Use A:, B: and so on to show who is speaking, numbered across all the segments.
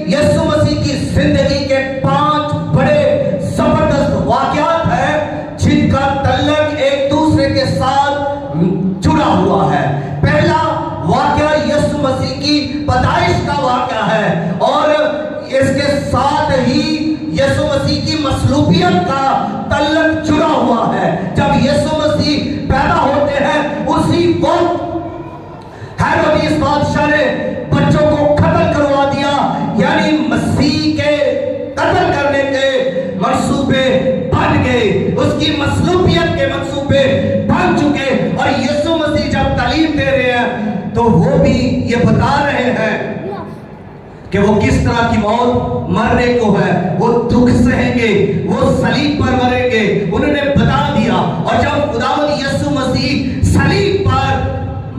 A: یسوع مسیح کی زندگی کے 5 بڑے زبردست واقعات ہیں جن کا تعلق ایک دوسرے کے ساتھ جڑا ہوا ہے. پہلا واقعہ یسوع مسیح کی پیدائش کا واقعہ ہے اور اس کے ساتھ ہی یسوع مسیح کی مصلوبیت کا تعلق جڑا ہوا ہے. جب یسوع مسیح پیدا ہوتے ہیں اسی وقت ہیرودیس بادشاہ نے بچوں کو قتل کروا دیا، یعنی مسیح کے قتل کرنے کے منصوبے بن گئے، اس کی مصلوبیت کے منصوبے بن چکے. اور یسوع مسیح جب تعلیم دے رہے ہیں تو وہ بھی یہ بتا رہے ہیں کہ وہ کس طرح کی موت مرنے کو ہے، وہ دکھ سہیں گے، وہ صلیب پر مریں گے. انہوں نے بتا دیا. اور جب خداوند یسوع مسیح صلیب پر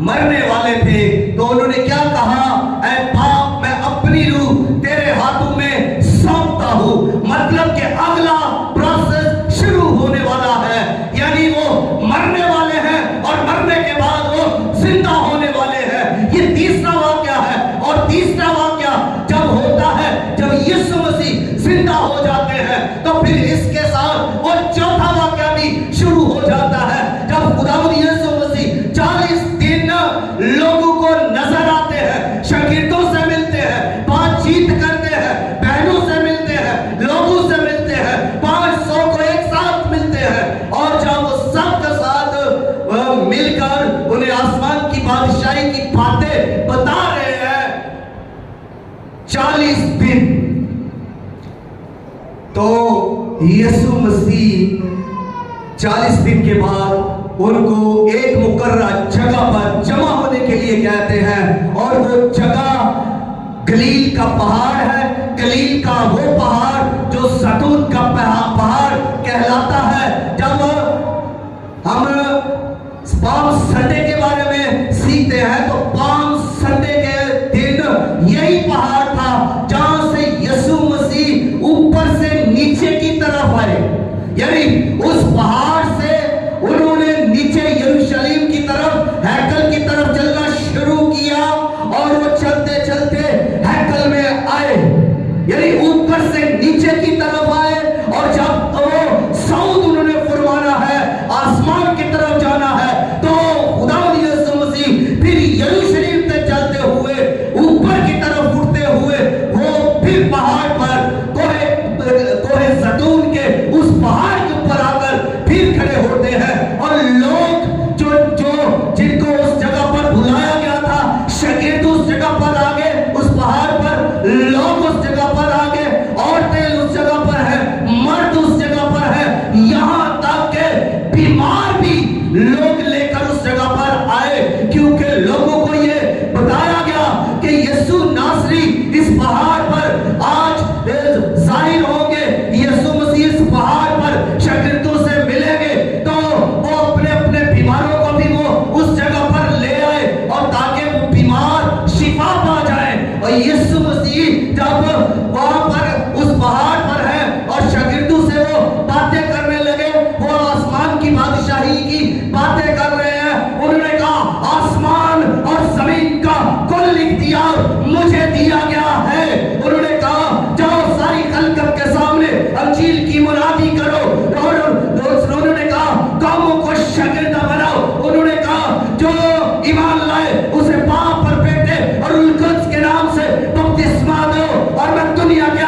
A: مرنے والے تھے تو انہوں نے کیا کہا؟ اے باپ، میں اپنی روح تیرے ہاتھوں میں سونپتا ہوں. مطلب کہ اگلا پروسیس شروع ہونے والا ہے، یعنی وہ مرنے والے ہیں اور مرنے کے بعد وہ زندہ ہونے والے ہیں. یہ تیسرا واقعہ ہے. اور تیسرا واقعہ جب ہوتا ہے، جب یسوع مسیح زندہ ہو جاتے ہیں تو پھر اس کے ساتھ وہ چوتھا واقعہ بھی شروع ہو جاتا ہے. جب خداوند یسوع مسیح 40 دن لوگوں کو نظر آتے ہیں، شاگردوں سے ملتے ہیں، بات چیت کرتے ہیں، بہنوں سے ملتے ہیں، لوگوں سے ملتے ہیں، 500 کو ایک ساتھ ملتے ہیں. اور جب وہ سب کے ساتھ مل کر انہیں آسمان کی بادشاہی کی باتیں بتا رہے ہیں 40 دن، تو یسوع مسیح 40 دن کے بعد ان کو ایک مقررہ جگہ پر جمع ہونے کے لیے کہتے ہیں. اور وہ جگہ گلیل کا پہاڑ ہے. گلیل کا وہ پہاڑ جو زیتون کا پہاڑ کہلاتا ہے. جب ہم پالم سنڈے کے بارے میں سیکھتے ہیں تو پالم سنڈے کے دن یہی پہاڑ تھا جہاں سے یسوع مسیح اوپر سے نیچے کی طرف آئے. یعنی اس پہاڑ سے انہوں نے نیچے یروشلم کی طرف، ہیکل کی طرف چلنا شروع کیا اور وہ چلتے چلتے ہیکل میں آئے، یعنی اوپر سے نیچے کی طرف آئے. اور جب وہ صعود انہوں نے فرمانا ہے، آسمان کی طرف جانا ہے، تو خداوند یسوع مسیح پھر یروشلم سے چلتے ہوئے اوپر کی طرف اٹھتے ہوئے وہ پھر پہاڑ پر کوہ زیتون کے اس پہاڑ کے اوپر آ کر پھر کھڑے ہوتے ہیں. اور لوگ جن کو اس جگہ پر بلایا گیا تھا، شاگرد اس جگہ پر آ گئے، اس پہاڑ پر لوگ اس جگہ پر آ گئے، عورتیں اس جگہ پر ہیں، مرد اس جگہ پر ہیں، یہاں تک کہ بیمار بھی لوگ لے کر اس جگہ پر آئے. کیونکہ لوگوں کو یہ بتایا گیا کہ یسوع ناصری اس پہاڑ پر آج ظاہر ہوں گے. یسوع مسیح اس پہاڑ پر شاگردوں سے ملیں گے تو وہ اپنے اپنے بیماروں کو بھی وہ اس جگہ پر لے آئے اور تاکہ وہ بیمار شفا پا جائے. اور یسوع مسیح جب وہاں پر اس پہاڑ پر ہے اور شاگردوں سے وہ باتیں کرنے لگے، وہ آسمان کی بادشاہی کی باتیں کر رہے ہیں. انہوں نے کہا آسمان اور زمین کا کل اختیار مجھے دیا گیا ہے. انہوں نے کہا جاؤ ساری خلقت کے سامنے انجیل کی منادی کرو. اور انہوں نے کہا قوموں کو شاگرد بناؤ. انہوں نے کہا جو ایمان لائے اسے باپ اور بیٹے اور القدس کے نام سے بپتسمہ دو اور میں دنیا کے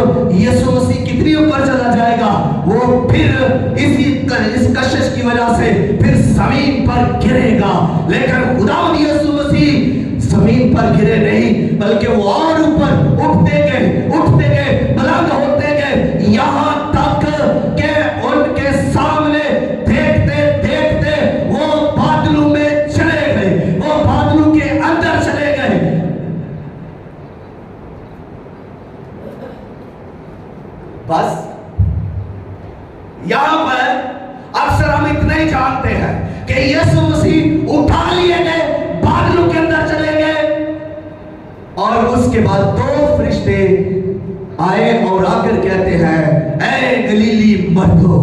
A: अब यीशु मसीह कितनी ऊपर चला जाएगा, वो फिर इस कशिश की वजह से फिर जमीन पर गिरेगा। लेकिन खुदावंद यीशु मसीह जमीन पर गिरे नहीं, बल्कि वो और ऊपर उठते गए, बुलंद होते गए, यहाँ तक के उनके सामने देखते देखते वो बादलों में चले गए, वो बादलों के अंदर चले गए। बस यहां पर अक्सर हम इतना ही जानते हैं कि यीशु मसीह उठा लिए गए, बादलों के अंदर चले गए, और उसके बाद दो फरिश्ते आए और आकर कहते हैं, ऐ गलीली मर्दो,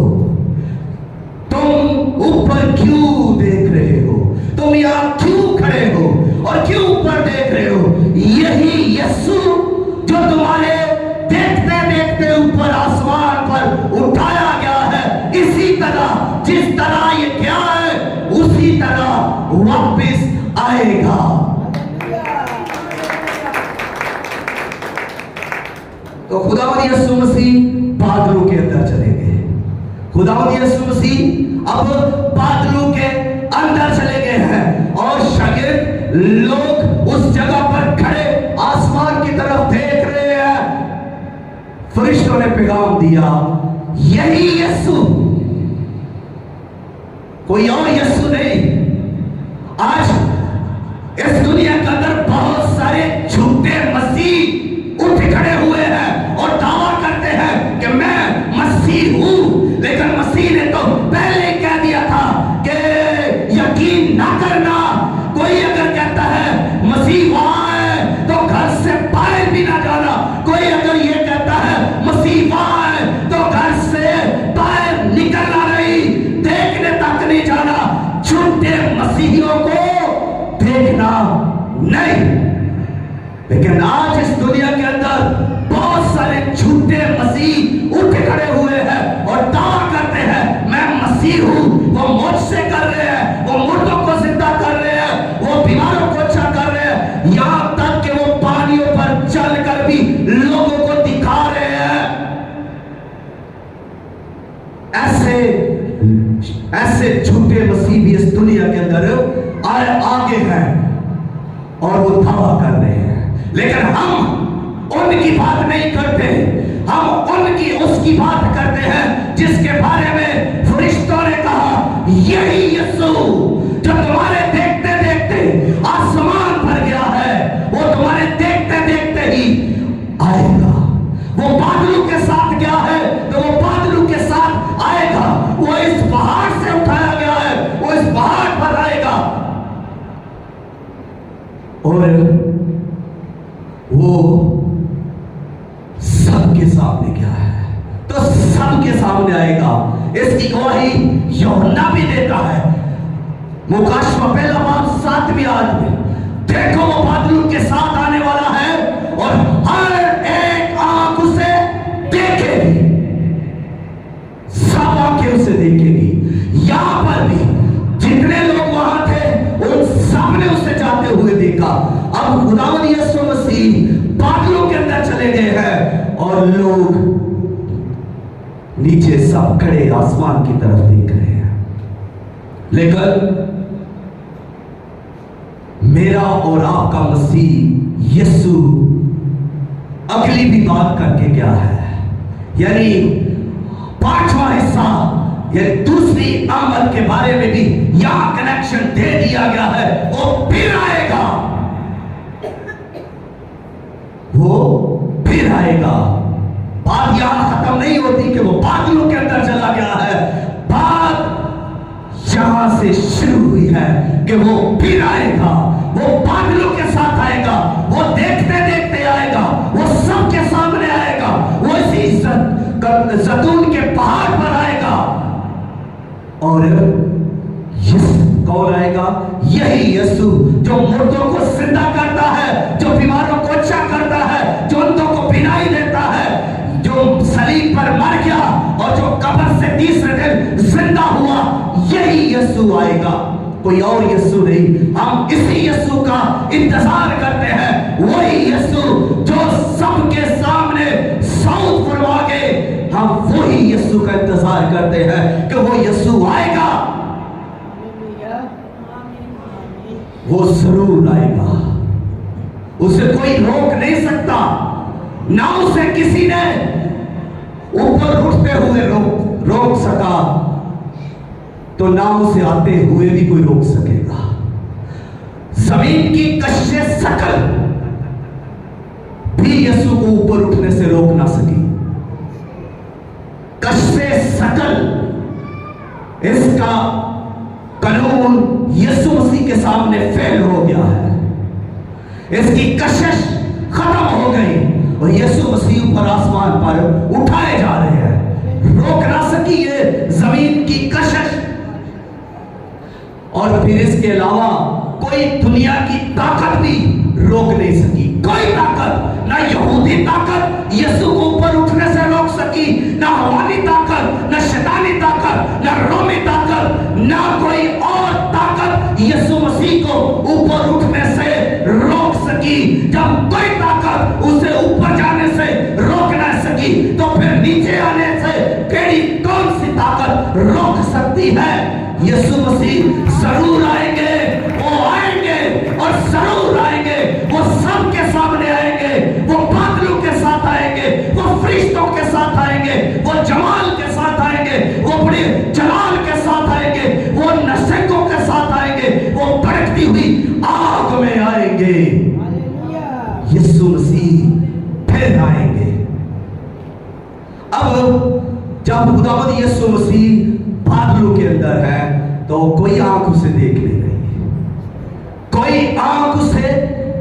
A: तुम ऊपर क्यों देख रहे हो, तुम यहां क्यों खड़े हो और क्यों ऊपर देख रहे हो? यही यीशु जो तुम्हारे देखते देखते ऊपर आसमान पर उठाया गया है, इसी तरह जिस तरह ये क्या है उसी तरह वापस आएगा। तो खुदावंद यीशु मसीह बादलों के अंदर चले गए, खुदावंद यीशु मसीह अब बादलों के अंदर चले गए हैं, और शागिर्द लोग उस जगह पर खड़े आसमान की तरफ देख रहे हैं। फरिश्तों ने पैगाम दिया, यही यीशु, कोई और यीशु नहीं। आज इस दुनिया के अंदर बहुत सारे झूठे मसीह उठ खड़े हुए हैं और दावा करते हैं कि मैं मसीह हूं, लेकिन मसीह ने तो पहले कह दिया था कि यकीन ना करना। कोई अगर कहता है मसीह वहां है तो घर से बाहर भी ना जाना, कोई अगर ये कहता है मसीह वहां है तो घर से बाहर निकलना नहीं, देखने तक नहीं जाना, झूठे मसीहियों को देखना नहीं। लेकिन आज इस दुनिया के अंदर बहुत सारे झूठे मसीह उठ खड़े हुए हैं और दावा करते हैं मैं मसीह हूं। वो मुझसे कर रहे हैं, वो मुर्दों को जिंदा कर रहे हैं, वो बीमारों को अच्छा कर रहे हैं, यहां तक कि वो पानियों पर चलकर भी लोगों को दिखा रहे हैं। ऐसे झूठे मसीह भी इस दुनिया के अंदर आगे हैं और वो दावा कर रहे हैं, लेकिन हम उनकी बात नहीं करते, हम उनकी उसकी बात करते हैं जिसके बारे में फरिश्तों ने कहा, यही यीशु जो तुम्हारे देखते देखते आसमान पर गया है, वो तुम्हारे देखते देखते ही आएगा। वो बादलों के साथ गया है तो वो बादलों के साथ आएगा। वो इस पहाड़ से उठाया गया है, वो इस पहाड़ पर आएगा, और वो सबके सामने क्या है तो सबके सामने आएगा। इसकी गवाही यूहन्ना भी देता है, मुकाशवा पहला बाब 7वीं आयत में, देखो वो बादलों के साथ आने वाला है और हर एक आंख उसे देखेगी, सब आंखें उसे देखेगी। यहां पर भी जितने लोग वहां थे उन सबने उसे जाते हुए देखा। अब खुदावंद यीशु मसीह बादलों के अंदर चले गए हैं और लोग नीचे सब खड़े आसमान की तरफ देख रहे हैं। लेकिन मेरा और आपका मसीह यीशु अगली भी बात करके क्या है, यानी 5वां हिस्सा, यानी दूसरी आमद के बारे में भी यहां कनेक्शन दे दिया गया है। वो फिर आएगा, वो फिर आएगा। बात यहां खत्म नहीं होती कि वो बादलों के अंदर चला गया है, बात यहां से शुरू हुई है कि वो फिर आएगा, वो बादलों के साथ आएगा, वो देखते देखते आएगा, वो सबके सामने आएगा, वो इसी ज़ैतून के पहाड़ पर आएगा। और कौन आएगा? यही यीशु जो मुर्दों को जिंदा करता है, जो बीमारों को अच्छा करता है, जो अंधों को बीनाई देता है, जो सलीब पर मर गया और जो कब्र से तीसरे दिन जिंदा हुआ, यही यीशु आएगा, कोई और यीशु नहीं। हम इसी यीशु का इंतजार करते हैं, वही यीशु जो सबके सामने सौ यीशु का इंतजार करते हैं कि वो यीशु आएगा, वो जरूर आएगा, उसे कोई रोक नहीं सकता। ना उसे किसी ने ऊपर उठते हुए रोक सका, तो ना उसे आते हुए भी कोई रोक सकेगा। जमीन की कशिशें सकल भी यीशु को ऊपर उठने से रोक ना सकी। कशिशें सकल, इसका कानून यीशु मसीह के सामने फेल हो गया है। इसकी कशिश खत्म हो गई और यीशु मसीह ऊपर आसमान पर उठाए जा रहे हैं। रोक ना सकी ये जमीन की कशिश। और फिर इसके अलावा कोई दुनिया की ताकत भी रोक नहीं सकी। कोई ताकत, ना यहूदी ताकत यीशु को ऊपर उठने से रोक सकी, ना हवानी ताकत, ना शैतानी ताकत, ना रोमी ताकत, ना कोई और ताकत यीशु मसीह को ऊपर उठने से रोक सकी। जब कोई ताकत उसे ऊपर जाने से रोक ना सकी, तो फिर नीचे आने से केड़ी कौन सी ताकत रोक सकती है? यीशु मसीह जरूर आएंगे, वो आएंगे और जरूर आएंगे। वो सबके सामने आएंगे, वो बादलों के साथ आएंगे, वो फरिश्तों के साथ आएंगे, वो जमाल के साथ आएंगे, वो बड़े जलाल के साथ आएंगे, वो नशेकों के साथ आएंगे, वो भड़कती हुई आग में आएंगे। यीशु मसीह फिर आएंगे। अब जब खुदावंद यीशु मसीह बादलों के अंदर है, तो कोई आंख उसे देख नहीं रही, कोई आंख उसे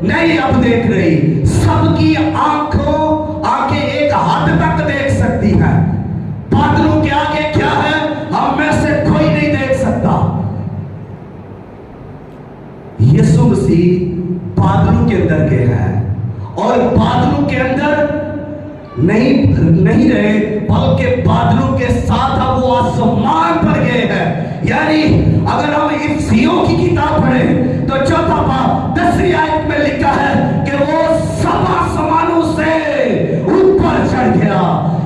A: नहीं अब देख रही। सबकी आंखें एक हद तक देख सकती हैं। बादलों के आगे क्या है, हम में से कोई नहीं देख सकता। यीशु मसीह बादलों के अंदर गए हैं, और बादलों के अंदर नहीं रहे, बल्कि बादलों के साथ अब वो आसमान पर गए हैं। यानी अगर हम इफ्सियों की किताब पढ़ें तो चौथा बाब 10वीं आयत में लिखा है कि वो सब आसमानों से ऊपर चढ़ गया।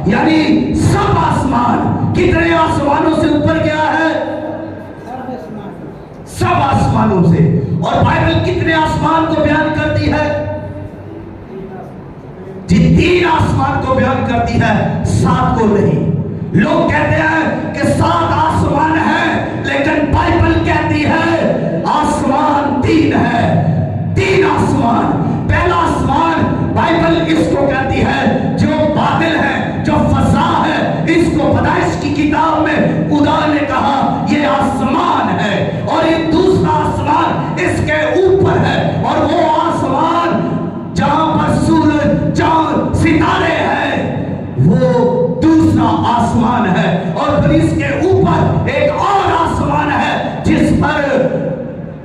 A: यानी सब आसमान, कितने आसमानों से ऊपर गया है? सब आसमानों से। और बाइबल कितने आसमान को बयान करती है? जी 3 आसमान को बयान करती है, 7 को नहीं। लोग कहते हैं कि 7 आसमान है, लेकिन बाइबल कहती है आसमान 3 है। 3 आसमान। पहला आसमान बाइबल इसको कहती है जो बादल है, जो फजा है। इसको पैदाइश की किताब में खुदा ने कहा ये आसमान है। और ये दूसरा आसमान इसके ऊपर है, और वो आसमान जहां पर सूरज, चांद, सितारे हैं, वो दूसरा आसमान है। और फिर इसके ऊपर एक और आसमान है जिस पर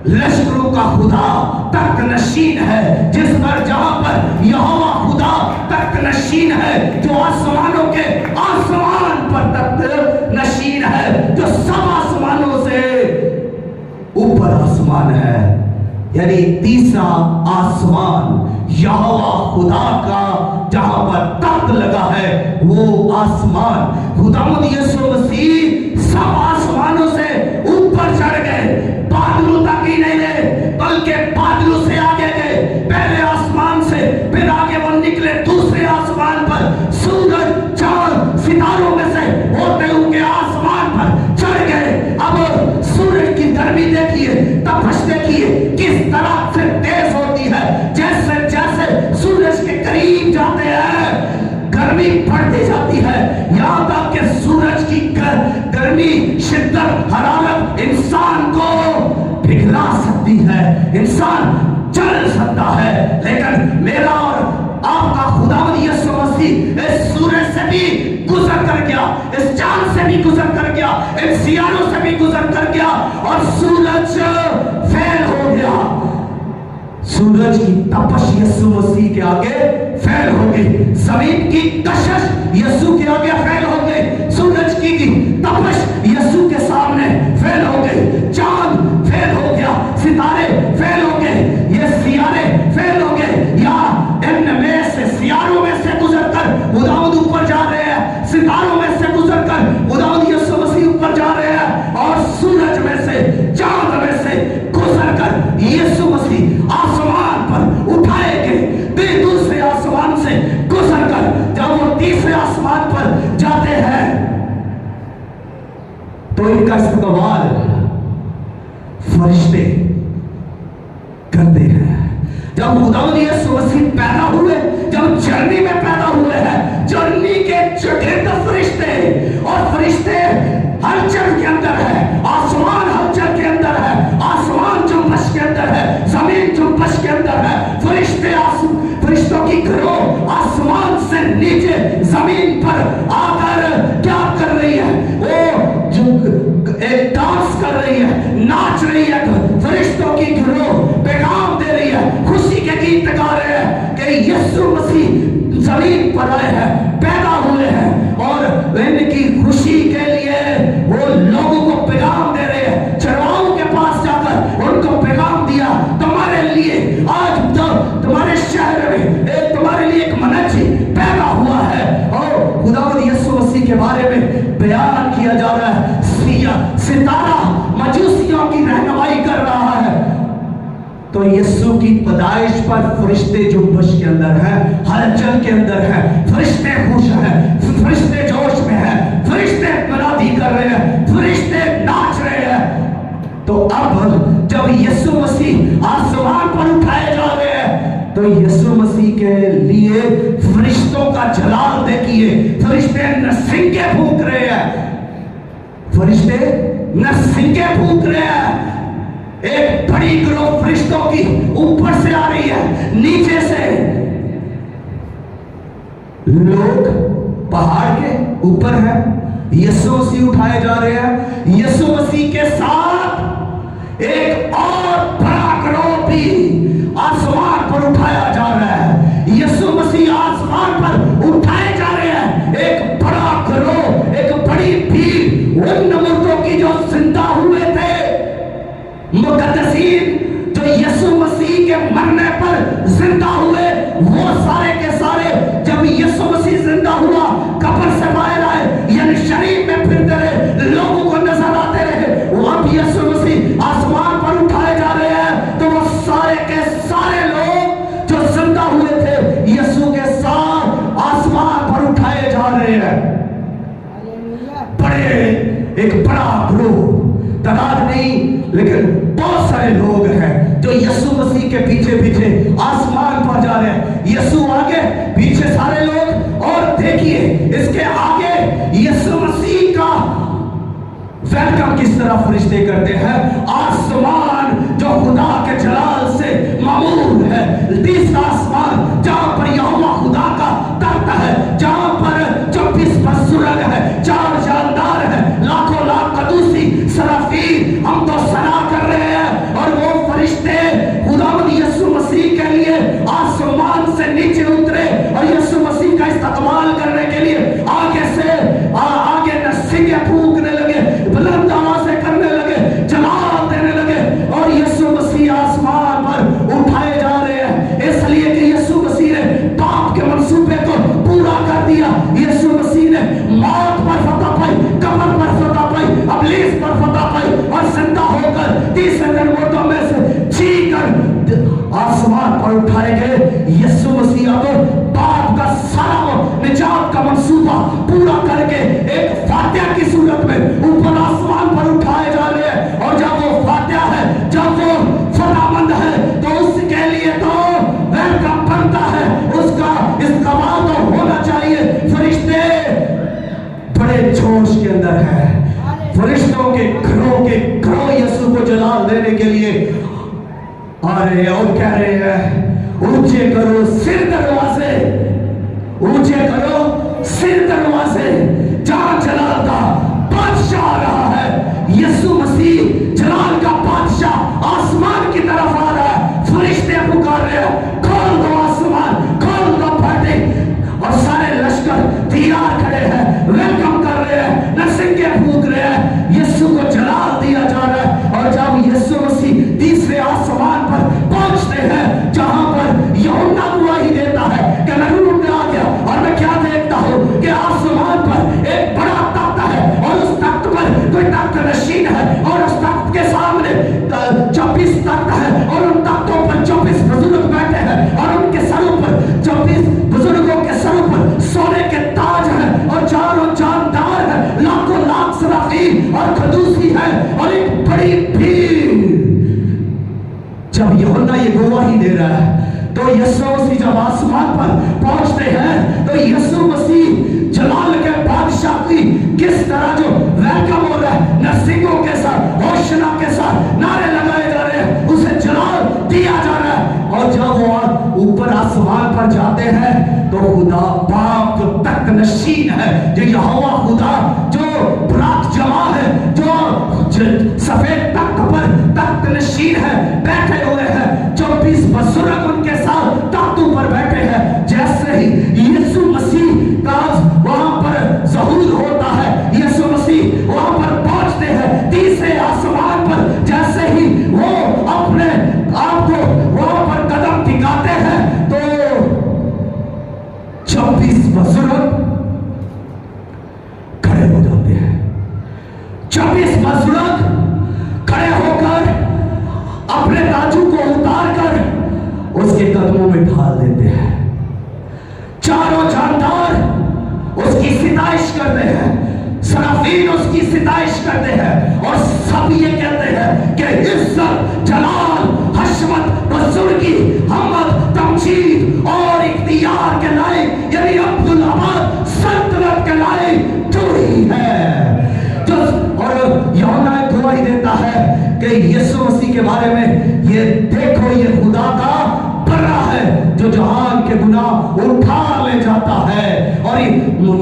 A: लश्करों का खुदा तख्त नशीन है, जिस पर, जहां पर यहोवा खुदा तख्त नशीन है, जो आसमानों के आसमान पर तख्त नशीन है, जो सब आसमानों से ऊपर आसमान है। यानी तीसरा आसमान यहोवा खुदा का जहां पर तख्त लगा है, वो आसमान। खुदावंद यीशु मसीह सब आसमानों से ऊपर चढ़ गए। बादलों तक ही नहीं गए, बल्कि बादलों से आगे गए। पहले आसमान से फिर आगे वो निकले दूसरे आसमान पर, सूरज, चांद, सितारों में से होते हुए आसमान पर चढ़ गए। अब सूरज की गर्मी देखिए, तपश देखिए किस तरह से तेज होती है। जैसे जैसे सूरज के करीब जाते हैं, गर्मी बढ़ती जाती है। यहां तक कि सूरज की गर्मी, शिद्दत, हरारत इंसान को पिघला सकती है, इंसान जल सकता है। लेकिन मेरा और आपका खुदावंद यीशु मसीह इस सूरज से भी गुजर कर गया, इस चांद से भी गुजर कर गया, इन सियारों से भी गुजर कर गया, और सूरज फेल हो गया। सूरज की तपश यीशु मसीह के आगे फेल हो गई। जमीन की कशिश यीशु के आगे फेल हो गई। सूरज की तपश यीशु के सामने फेल हो गई। चांद फेल हो गया, सितारे फेल हो गए, ये सियारे फेल हो गए। या इनमें से सियारों में से गुजर कर खुदावंद ऊपर जा रहे हैं, सितारों में से गुजर कर इनका इस्तेमाल फरिश्ते करते हैं। जब खुदावंद यीशु मसीह पैदा हुए, जब जर्नी में पैदा हुए हैं, जर्नी के चढ़ेत फरिश्ते और फरिश्ते हलचल के अंदर है, आसमान हलचल के अंदर है, आसमान जुम्बश के अंदर है, जमीन जुम्बश के अंदर है। फरिश्तों की गिरोह आसमान से नीचे जमीन पर आकर क्या कर रही है? वो जो एक डांस कर रही है, नाच रही है। फरिश्तों की गिरोह पैगाम दे रही है, खुशी के गीत गा रहे हैं कि यीशु मसीह जमीन पर आए हैं, पैदा हुए हैं, और इनकी खुशी के लिए वो लोगों को पैगाम दे रहे हैं। चरवाहों के पास जाकर उनको पैगाम दिया, तुम्हारे लिए आज तुम्हारे शहर में तुम्हारे लिए एक मनुष्य पैदा हुआ है। और खुदावंद यीशु मसीह के बारे में बयान किया जा रहा है। सितारा मजूसियों की रहनुमाई कर रहा है। तो यीशु की पैदाइश पर फरिश्ते जुम्बश के अंदर है, हलचल के अंदर है, फरिश्ते खुश हैं, फरिश्ते जोश में हैं, फरिश्ते मनादी कर रहे हैं, फरिश्ते नाच रहे हैं। तो अब जब यीशु मसीह आसमान पर उठाए जा रहे हैं, तो यीशु मसीह के लिए फरिश्तों का जलाल देखिए। फरिश्ते नरसिंगे फूंक रहे हैं, फरिश्ते नरसिंगे फूंक रहे हैं। एक बड़ी गिरोह फरिश्तों की ऊपर से आ रही है, नीचे से लोग पहाड़ के ऊपर हैं, यीशु मसीह उठाए जा रहे हैं। यीशु मसीह के साथ एक और बड़ा गिरोह भी आसमान पर उठाया जा रहा है। यीशु मसीह आसमान पर उठाए जा रहे हैं। एक बड़ा गिरोह, एक बड़ी भीड़ उन मुर्दों की जो जिंदा हुए थे, मुकद्दसीन जो यीशु मसीह के मरने पर जिंदा हुए, वो सारे के सारे जब यीशु मसीह जिंदा हुआ, कब्र से बाहर आए, यानी शरीर में फिरते रहे, लोगों को नजर आते रहे, वो अब यीशु मसीह आसमान पर उठाए जा रहे हैं। तो वो सारे के सारे लोग जो जिंदा हुए थे, यीशु के साथ आसमान पर उठाए जा रहे हैं। बड़े एक बड़ा ग्रुप, तादाद नहीं लेकिन बहुत सारे लोग हैं जो यीशु मसीह के पीछे पीछे आसमान पर जा रहे हैं। यीशु आगे, पीछे सारे लोग, और देखिए इसके आगे यीशु मसीह का वेलकम किस तरह फरिश्ते करते हैं। आसमान जो खुदा के जलाल से मामूर है, तीसरा आसमान जहां पर यहोवा खुदा का तख्त है, जहां पर 24 सुरग है, 4 जानदार है, लाखों लाख कदूसी सराफी हम तो सना कर रहे हैं। और वो फरिश्ते खुदावंद यीशु मसीह के लिए आसमान से नीचे उतरे और यीशु मसीह का इस्तकबाल करने के लिए आगे से आगे नरसिंगे फूंकने लगे, बुलंद आवाज़ें करने लगे, जलाल देने लगे, और यीशु मसीह आसमान पर उठाए जा रहे हैं। इसलिए कि यीशु मसीह ने पाप के मंसूबे को पूरा कर दिया। यीशु मसीह ने मौत पर फतह पाई, कब्र पर फतह पाई, इब्लीस पर फतह पाई, और जिंदा होकर तीसरे दिन मुर्दों में से जी कर आसमान पर उठाए गए। यीशु मसीह अब पाप का सारा निजात का मंसूबा पूरा करके एक फातिहा की सूरत में ऊपर आसमान पर उठाए जा रहे हैं। और जब वो फातिहा है, जब वो फतहमंद है, तो उसके लिए तो वेलकम बनता है, उसका इस्तेमाल तो होना चाहिए। फरिश्ते बड़े जोश के अंदर है, फरिश्तों के घरों यीशु को जलाल देने के लिए आ रहे हैं और कह रहे हैं, ऊंचे करो सिर दरवाजे, ऊंचे करो सिर दरवाजे, जहां जलाल का बादशाह आ रहा है। यीशु मसीह जलाल का बादशाह आसमान की तरफ आ रहा है। फरिश्ते पुकार रहे हैं, खोल दो आसमान, खोल दो फाटे, और सारे लश्कर तैयार खड़े हैं, वेलकम कर रहे हैं, नरसिंगे फूंक रहे हैं, यीशु को जलाल दिया जा रहा है। और जब यीशु मसीह तीसरे आसमान पर पहुंचते हैं, जहां पर यूहन्ना गवाही देता है कि मैं यीशु मसीह जब आसमान पर पहुंचते हैं तो यीशु मसीह जलाल के बादशाह की किस तरह जो वेलकम हो रहा है, नरसिंहों के साथ, होशना के साथ नारे लगाए जा रहे हैं, उसे जलाल दिया जा रहा है। और जब वो ऊपर आसमान पर जाते हैं तो खुदा पाक जो तख्त नशीन है, जो यहोवा खुदा जो बुराक जमा है, जो सफेद तख्त पर तख्त नशीन है, बैठे हुए हैं। 24 बुजुर्ग उनके साथ तख्तों पर बैठे हैं। जैसे ही यीशु मसीह का वहां पर ज़हूर होता है, यीशु मसीह वहां पर पहुंचते हैं तीसरे आसमान पर। जैसे ही वो अपने आप को वहां पर कदम टिकाते हैं तो 24 बुजुर्ग खड़े हो जाते हैं। 24 बुजुर्ग खड़े होकर अपने ताजू को उतार कर उसके कदमों में ढाल देते हैं। चारों जानदार उसकी सिताइश करते हैं, सराफीन उसकी सिताइश करते हैं और सब ये कहते हैं कि इज्जत, जलाल, हशमत, बुजुर्गी, हमद, तमजीद और इख्तियार के लायक यानी अब्दुल अबाद सल्तनत के लायक तू ही है। जो और यूहन्ना गवाही देता है कि यीशु मसीह के बारे में, ये देखो ये खुदा का बर्रा है जो जहान के गुनाह उठा ले जाता है। और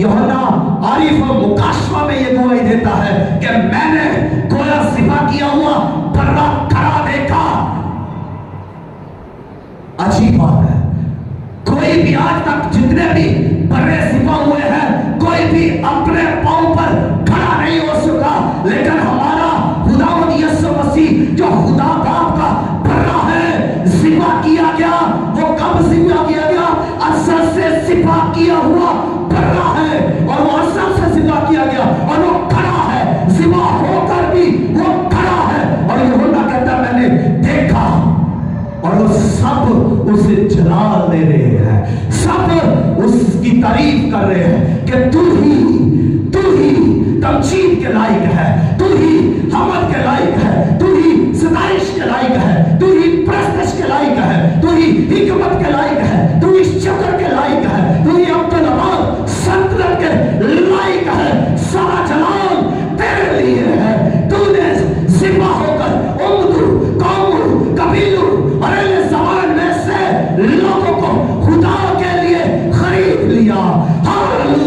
A: यूहन्ना आरिफ और मुकाशवा में ये गवाही देता है कि मैंने गोया सिफा किया हुआ बर्रा खड़ा देखा। अजीब बात है, कोई भी आज तक जितने भी बर्रे सिफा हुए हैं, कोई भी अपने पांव पर खड़ा नहीं हो सका। लेकिन हमारा खुदावंद यीशु मसीह जो खुदा बाप का बर्रा है, सिफा किया गया। वो कब सिफा किया गया? असल से सिफा किया हुआ बर्रा है और वो असल से सिफा किया गया और वो खड़ा है, सिफा होकर भी वो खड़ा है। और यूहन्ना कहता मैंने देखा और वो सब उसे जलाल दे रहे हैं, सब उसकी तारीफ कर रहे हैं कि तू ही तमजीद के लायक है, तू ही हमद के लायक है, तू ही सताइश के लायक है, तू ही प्रस्तश के लायक है, तू ही हिकमत के लायक है, तू ही शुक्र के लायक है, तू ही अब्दुल अबाद सल्तनत के लायक है। सारा जलाल तेरे लिए है। तूने जिम्मा होकर उम्दू, कौमू, कबीलू और अहले ज़मान में से लोगों को खुदा के लिए खरीद लिया। हालेलुया।